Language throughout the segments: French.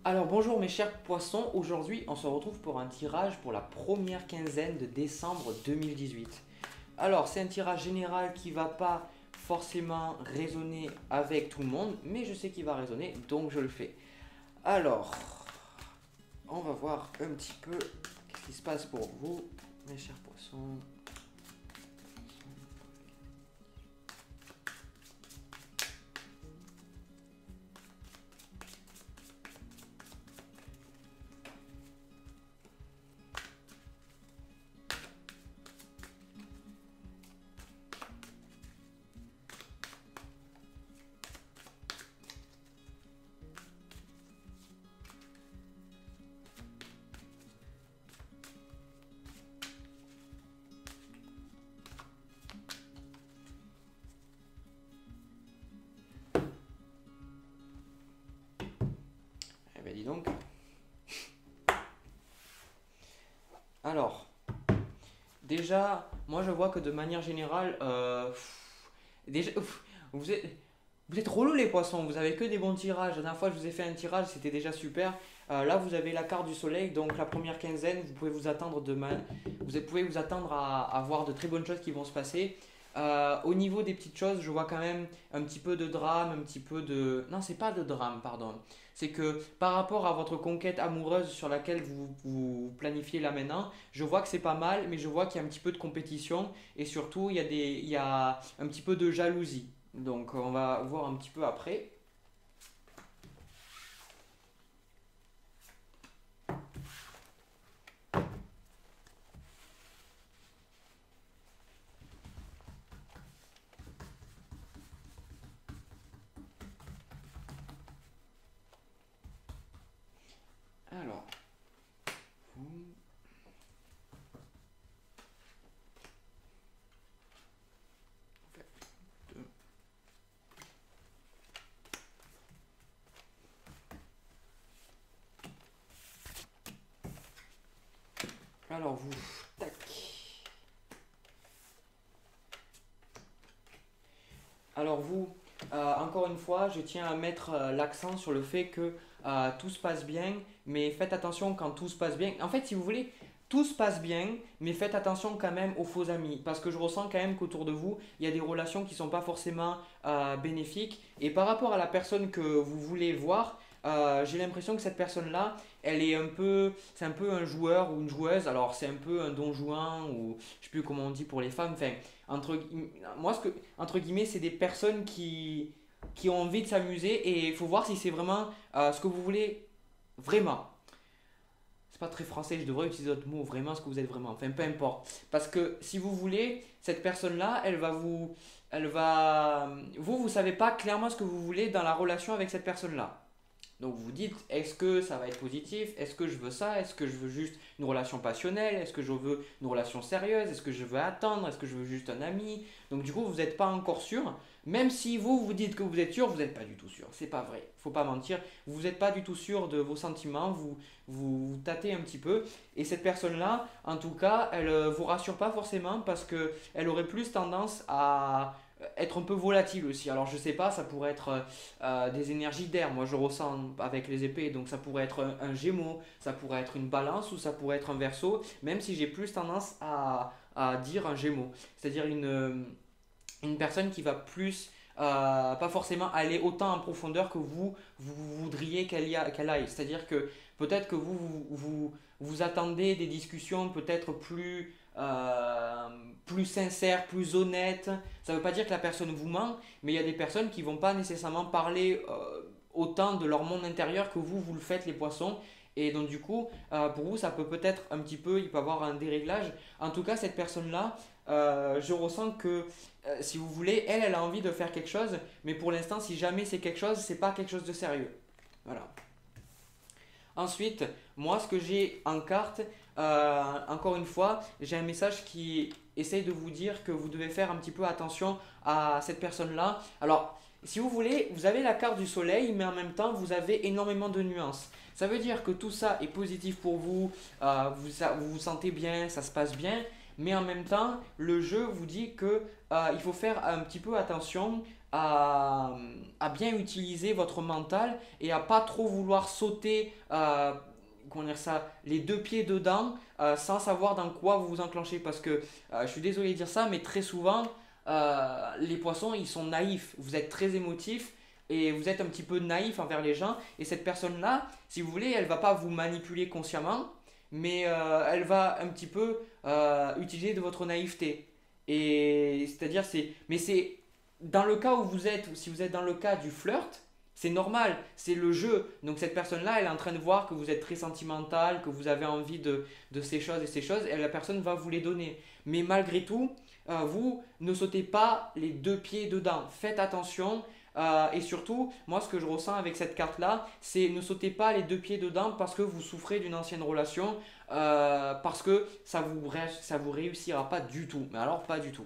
Alors bonjour mes chers poissons, aujourd'hui on se retrouve pour un tirage pour la première quinzaine de décembre 2018. Alors c'est un tirage général qui va pas forcément résonner avec tout le monde, mais je sais qu'il va résonner donc je le fais. Alors, on va voir un petit peu ce qui se passe pour vous mes chers poissons. Eh bien dis donc. Alors, déjà, moi je vois que de manière générale, déjà, vous êtes, vous êtes relou les poissons, vous avez que des bons tirages. La dernière fois je vous ai fait un tirage, c'était déjà super. Là vous avez la carte du soleil, donc la première quinzaine, vous pouvez vous attendre vous pouvez vous attendre à voir de très bonnes choses qui vont se passer. Au niveau des petites choses, je vois quand même un petit peu de drame, un petit peu de... Non, c'est pas de drame, pardon. C'est que par rapport à votre conquête amoureuse sur laquelle vous planifiez là maintenant, je vois que c'est pas mal, mais je vois qu'il y a un petit peu de compétition et surtout il y a un petit peu de jalousie. Donc on va voir un petit peu après. Alors, vous- alors vous, tac. Alors vous, encore une fois, je tiens à mettre l'accent sur le fait que tout se passe bien, mais faites attention quand tout se passe bien. En fait, si vous voulez, tout se passe bien, mais faites attention quand même aux faux amis, parce que je ressens quand même qu'autour de vous, il y a des relations qui ne sont pas forcément bénéfiques. Et par rapport à la personne que vous voulez voir, j'ai l'impression que cette personne-là, elle est un peu, c'est un peu un joueur ou une joueuse. Alors c'est un peu un don juan ou je sais plus comment on dit pour les femmes. Enfin, entre, moi, entre guillemets, c'est des personnes qui ont envie de s'amuser et il faut voir si c'est vraiment ce que vous voulez vraiment. C'est pas très français, je devrais utiliser d'autres mots, vraiment ce que vous êtes vraiment. Enfin, peu importe. Parce que si vous voulez, cette personne-là, elle va, vous savez pas clairement ce que vous voulez dans la relation avec cette personne-là. Donc vous vous dites, est-ce que ça va être positif? Est-ce que je veux ça? Est-ce que je veux juste une relation passionnelle? Est-ce que je veux une relation sérieuse? Est-ce que je veux attendre? Est-ce que je veux juste un ami? Donc du coup, vous n'êtes pas encore sûr. Même si vous vous dites que vous êtes sûr, vous n'êtes pas du tout sûr. C'est pas vrai. Faut pas mentir. Vous n'êtes pas du tout sûr de vos sentiments. Vous tâtez un petit peu. Et cette personne-là, en tout cas, elle vous rassure pas forcément parce que elle aurait plus tendance à être un peu volatile aussi. Alors je sais pas, ça pourrait être des énergies d'air. Moi, je ressens avec les épées, donc ça pourrait être un Gémeaux, ça pourrait être une Balance ou ça pourrait être un Verseau, même si j'ai plus tendance à dire un Gémeaux. C'est-à-dire une personne qui va plus, pas forcément aller autant en profondeur que vous voudriez qu'elle aille. C'est-à-dire que peut-être que vous attendez des discussions peut-être plus sincères, plus honnêtes. Ça ne veut pas dire que la personne vous ment, mais il y a des personnes qui vont pas nécessairement parler autant de leur monde intérieur que vous le faites les poissons. Et donc du coup, pour vous, ça peut peut-être un petit peu, il peut avoir un déréglage. En tout cas, cette personne-là, je ressens que si vous voulez, elle a envie de faire quelque chose, mais pour l'instant, si jamais c'est quelque chose, c'est pas quelque chose de sérieux. Voilà. Ensuite, moi, ce que j'ai en carte, encore une fois, j'ai un message qui essaye de vous dire que vous devez faire un petit peu attention à cette personne-là. Alors, si vous voulez, vous avez la carte du soleil, mais en même temps, vous avez énormément de nuances. Ça veut dire que tout ça est positif pour vous, vous vous sentez bien, ça se passe bien, mais en même temps, le jeu vous dit que il faut faire un petit peu attention à, à bien utiliser votre mental et à pas trop vouloir sauter comment dire ça, les deux pieds dedans sans savoir dans quoi vous vous enclenchez. Parce que je suis désolé de dire ça, mais très souvent, les poissons, ils sont naïfs. Vous êtes très émotif et vous êtes un petit peu naïf envers les gens. Et cette personne-là, si vous voulez, elle va pas vous manipuler consciemment, mais elle va un petit peu utiliser de votre naïveté. Et c'est-à-dire, mais c'est dans le cas où vous êtes, ou si vous êtes dans le cas du flirt, c'est normal, c'est le jeu. Donc cette personne-là, elle est en train de voir que vous êtes très sentimental, que vous avez envie de ces choses et ces choses, et la personne va vous les donner. Mais malgré tout, vous ne sautez pas les deux pieds dedans. Faites attention. Et surtout, moi, ce que je ressens avec cette carte-là, c'est ne sautez pas les deux pieds dedans parce que vous souffrez d'une ancienne relation, parce que ça vous réussira pas du tout. Mais alors, pas du tout.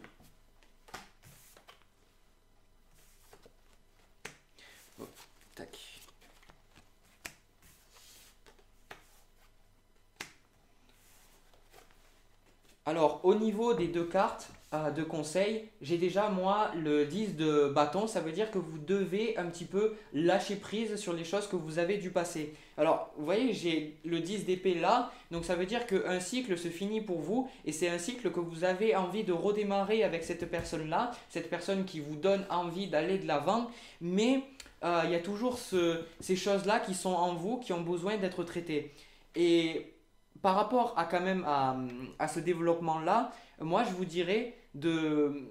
Hop, tac. Alors, au niveau des deux cartes de conseil, j'ai déjà moi le 10 de bâton. Ça veut dire que vous devez un petit peu lâcher prise sur les choses que vous avez dû passer. Alors, vous voyez, j'ai le 10 d'épée là. Donc, ça veut dire qu'un cycle se finit pour vous. Et c'est un cycle que vous avez envie de redémarrer avec cette personne-là. Cette personne qui vous donne envie d'aller de l'avant. Mais il y a toujours ces choses-là qui sont en vous, qui ont besoin d'être traitées. Et par rapport à quand même à ce développement-là, moi je vous dirais de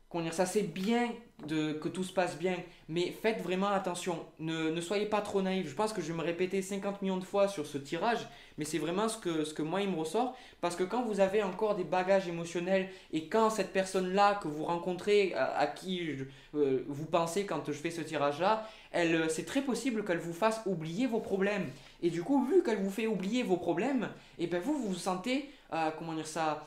comment dire ça, c'est bien que tout se passe bien, mais faites vraiment attention. Ne soyez pas trop naïf. Je pense que je vais me répéter 50 millions de fois sur ce tirage, mais c'est vraiment ce que moi il me ressort. Parce que quand vous avez encore des bagages émotionnels et quand cette personne-là que vous rencontrez, à qui vous pensez quand je fais ce tirage-là, c'est très possible qu'elle vous fasse oublier vos problèmes. Et du coup, vu qu'elle vous fait oublier vos problèmes, et ben vous vous sentez, comment dire ça,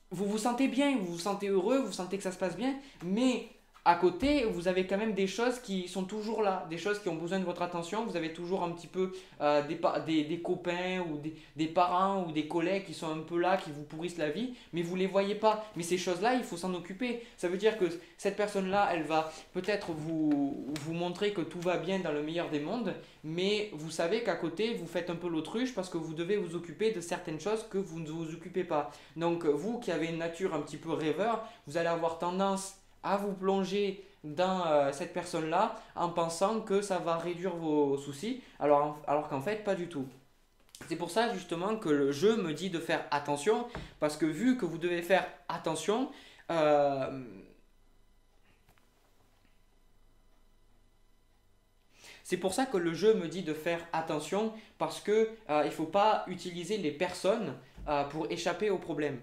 vous vous sentez bien, vous vous sentez heureux, vous sentez que ça se passe bien, mais à côté, vous avez quand même des choses qui sont toujours là, des choses qui ont besoin de votre attention. Vous avez toujours un petit peu des copains ou des parents ou des collègues qui sont un peu là, qui vous pourrissent la vie, mais vous ne les voyez pas. Mais ces choses-là, il faut s'en occuper. Ça veut dire que cette personne-là, elle va peut-être vous montrer que tout va bien dans le meilleur des mondes, mais vous savez qu'à côté, vous faites un peu l'autruche parce que vous devez vous occuper de certaines choses que vous ne vous occupez pas. Donc vous qui avez une nature un petit peu rêveur, vous allez avoir tendance à vous plonger dans cette personne-là en pensant que ça va réduire vos soucis, alors qu'en fait, pas du tout. C'est pour ça justement que le jeu me dit de faire attention, parce que vu que vous devez faire attention, euh, c'est pour ça que le jeu me dit de faire attention, parce que il ne faut pas utiliser les personnes pour échapper aux problèmes.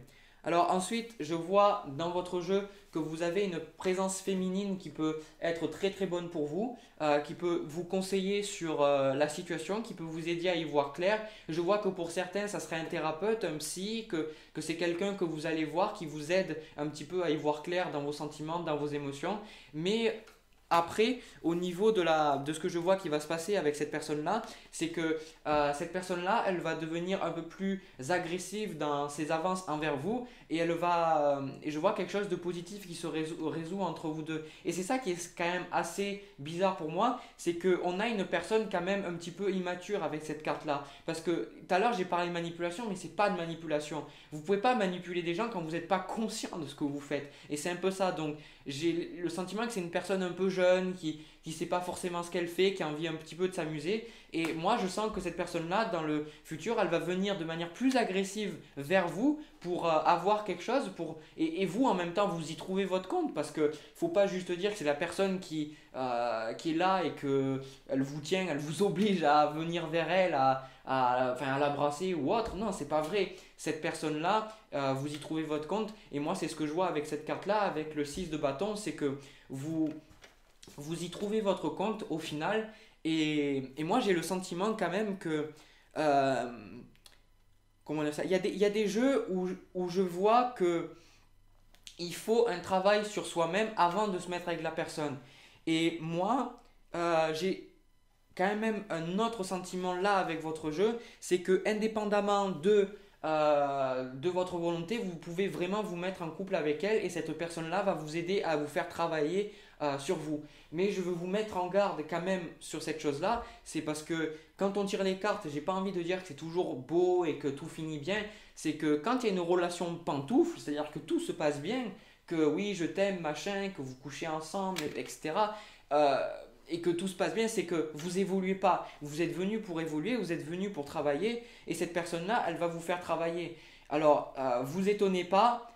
Alors ensuite, je vois dans votre jeu que vous avez une présence féminine qui peut être très très bonne pour vous, qui peut vous conseiller sur la situation, qui peut vous aider à y voir clair. Je vois que pour certains, ça serait un thérapeute, un psy, que c'est quelqu'un que vous allez voir qui vous aide un petit peu à y voir clair dans vos sentiments, dans vos émotions. Mais après, au niveau de ce que je vois qui va se passer avec cette personne-là, c'est que cette personne-là, elle va devenir un peu plus agressive dans ses avances envers vous et et je vois quelque chose de positif qui se résout entre vous deux. Et c'est ça qui est quand même assez bizarre pour moi, c'est qu'on a une personne quand même un petit peu immature avec cette carte-là. Parce que tout à l'heure, j'ai parlé de manipulation, mais c'est pas de manipulation. Vous pouvez pas manipuler des gens quand vous n'êtes pas conscient de ce que vous faites. Et c'est un peu ça. Donc, j'ai le sentiment que c'est une personne un peu jeune qui sait pas forcément ce qu'elle fait, qui a envie un petit peu de s'amuser. Et moi, je sens que cette personne-là, dans le futur, elle va venir de manière plus agressive vers vous pour avoir quelque chose. Et vous, en même temps, vous y trouvez votre compte. Parce que faut pas juste dire que c'est la personne qui est là et qu'elle vous tient, elle vous oblige à venir vers elle, enfin, à l'embrasser ou autre. Non, c'est pas vrai. Cette personne-là, vous y trouvez votre compte. Et moi, c'est ce que je vois avec cette carte-là, avec le 6 de bâton, c'est que vous, vous y trouvez votre compte au final. Et moi, j'ai le sentiment quand même que... euh, comment dire ça, il y a des jeux où je vois que il faut un travail sur soi-même avant de se mettre avec la personne. Et moi, j'ai quand même un autre sentiment là avec votre jeu, c'est que indépendamment de de votre volonté, vous pouvez vraiment vous mettre en couple avec elle et cette personne-là va vous aider à vous faire travailler sur vous. Mais je veux vous mettre en garde quand même sur cette chose-là, c'est parce que quand on tire les cartes, j'ai pas envie de dire que c'est toujours beau et que tout finit bien, c'est que quand il y a une relation de pantoufle, c'est-à-dire que tout se passe bien, que oui, je t'aime, machin, que vous couchez ensemble, etc. euh, et que tout se passe bien, c'est que vous évoluez pas. Vous êtes venu pour évoluer, vous êtes venu pour travailler, et cette personne-là, elle va vous faire travailler. Alors, vous étonnez pas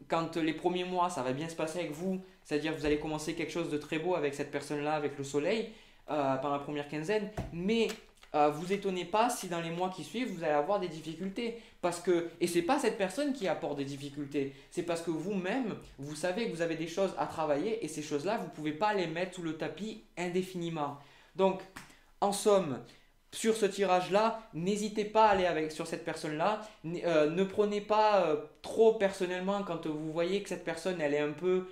quand les premiers mois, ça va bien se passer avec vous, c'est-à-dire que vous allez commencer quelque chose de très beau avec cette personne-là, avec le soleil, pendant la première quinzaine, mais vous étonnez pas si dans les mois qui suivent, vous allez avoir des difficultés. Parce que, et c'est pas cette personne qui apporte des difficultés, c'est parce que vous-même, vous savez que vous avez des choses à travailler et ces choses-là, vous ne pouvez pas les mettre sous le tapis indéfiniment. Donc, en somme, sur ce tirage-là, n'hésitez pas à aller sur cette personne-là. Ne prenez pas trop personnellement quand vous voyez que cette personne, elle est un peu,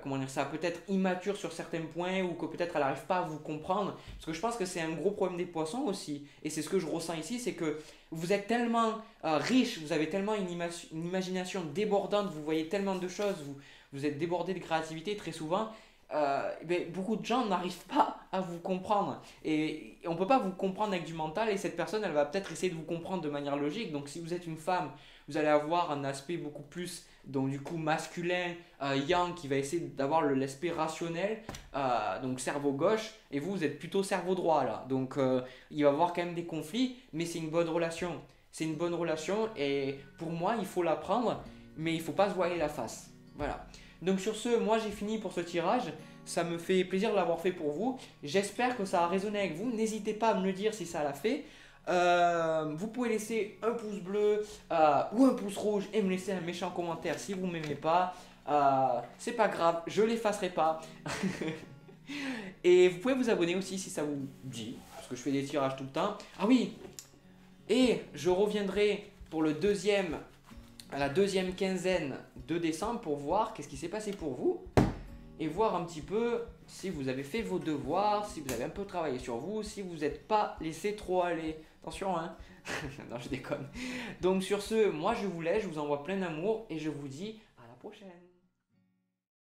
comment dire ça, peut-être immature sur certains points ou que peut-être elle n'arrive pas à vous comprendre. Parce que je pense que c'est un gros problème des poissons aussi. Et c'est ce que je ressens ici, c'est que vous êtes tellement riche, vous avez tellement une imagination débordante, vous voyez tellement de choses, vous êtes débordé de créativité très souvent. Ben, beaucoup de gens n'arrivent pas à vous comprendre et on ne peut pas vous comprendre avec du mental et cette personne elle va peut-être essayer de vous comprendre de manière logique. Donc si vous êtes une femme, vous allez avoir un aspect beaucoup plus donc du coup masculin, yang, qui va essayer d'avoir l'aspect rationnel, donc cerveau gauche, et vous êtes plutôt cerveau droit là, donc il va y avoir quand même des conflits, mais c'est une bonne relation, c'est une bonne relation et pour moi il faut la prendre, mais il ne faut pas se voiler la face. Voilà. Donc sur ce, moi j'ai fini pour ce tirage. Ça me fait plaisir de l'avoir fait pour vous. J'espère que ça a résonné avec vous. N'hésitez pas à me le dire si ça l'a fait. Vous pouvez laisser un pouce bleu ou un pouce rouge et me laisser un méchant commentaire si vous ne m'aimez pas. C'est pas grave, je l'effacerai pas. Et vous pouvez vous abonner aussi si ça vous dit, parce que je fais des tirages tout le temps. Ah oui, et je reviendrai pour à la deuxième quinzaine de décembre pour voir qu'est-ce qui s'est passé pour vous et voir un petit peu si vous avez fait vos devoirs, si vous avez un peu travaillé sur vous, si vous n'êtes pas laissé trop aller. Attention, hein. Non, je déconne. Donc sur ce, moi je vous laisse, je vous envoie plein d'amour et je vous dis à la prochaine.